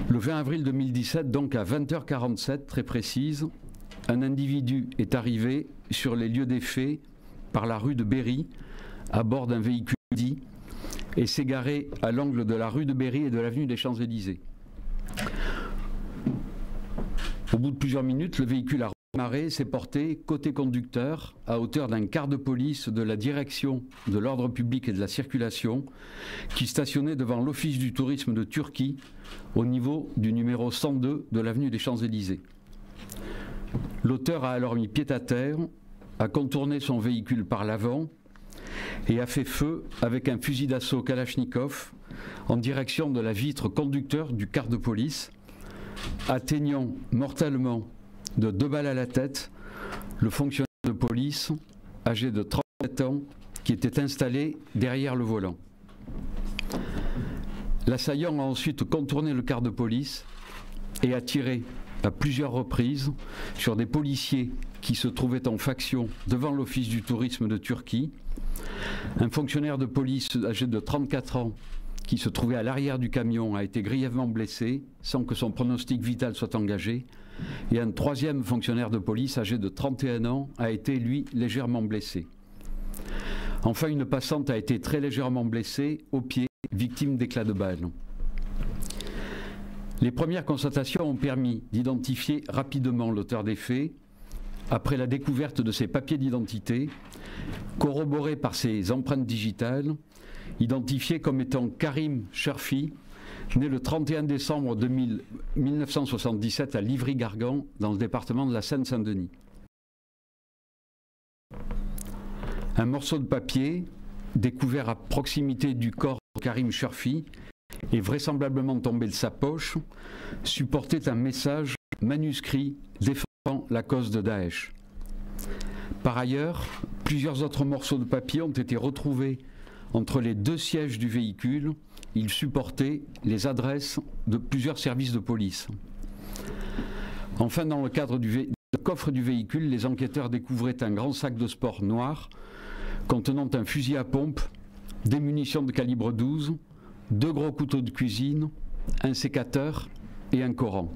Le 20 avril 2017, donc à 20h47, très précise, un individu est arrivé sur les lieux des faits par la rue de Berry à bord d'un véhicule Audi et s'est garé à l'angle de la rue de Berry et de l'avenue des Champs-Élysées. Au bout de plusieurs minutes, le véhicule a redémarré et s'est porté côté conducteur à hauteur d'un quart de police de la direction de l'ordre public et de la circulation qui stationnait devant l'Office du tourisme de Turquie au niveau du numéro 102 de l'avenue des Champs-Élysées. L'auteur a alors mis pied à terre, a contourné son véhicule par l'avant et a fait feu avec un fusil d'assaut Kalachnikov en direction de la vitre conducteur du quart de police, atteignant mortellement de 2 balles à la tête le fonctionnaire de police âgé de 37 ans qui était installé derrière le volant. L'assaillant a ensuite contourné le quart de police et a tiré à plusieurs reprises sur des policiers qui se trouvaient en faction devant l'Office du tourisme de Turquie, un fonctionnaire de police âgé de 34 ans qui se trouvait à l'arrière du camion a été grièvement blessé sans que son pronostic vital soit engagé, et un troisième fonctionnaire de police âgé de 31 ans a été, lui, légèrement blessé. Enfin, une passante a été très légèrement blessée au pied, victime d'éclats de balles. Les premières constatations ont permis d'identifier rapidement l'auteur des faits, après la découverte de ses papiers d'identité, corroborés par ses empreintes digitales, identifié comme étant Karim Cherfi, né le 31 décembre 1977 à Livry-Gargan, dans le département de la Seine-Saint-Denis. Un morceau de papier, découvert à proximité du corps de Karim Cherfi, et vraisemblablement tombé de sa poche, supportait un message manuscrit défendant la cause de Daesh. Par ailleurs, plusieurs autres morceaux de papier ont été retrouvés entre les 2 sièges du véhicule. Ils supportaient les adresses de plusieurs services de police. Enfin, dans le cadre du coffre du véhicule, les enquêteurs découvraient un grand sac de sport noir contenant un fusil à pompe, des munitions de calibre 12, 2 gros couteaux de cuisine, un sécateur et un Coran.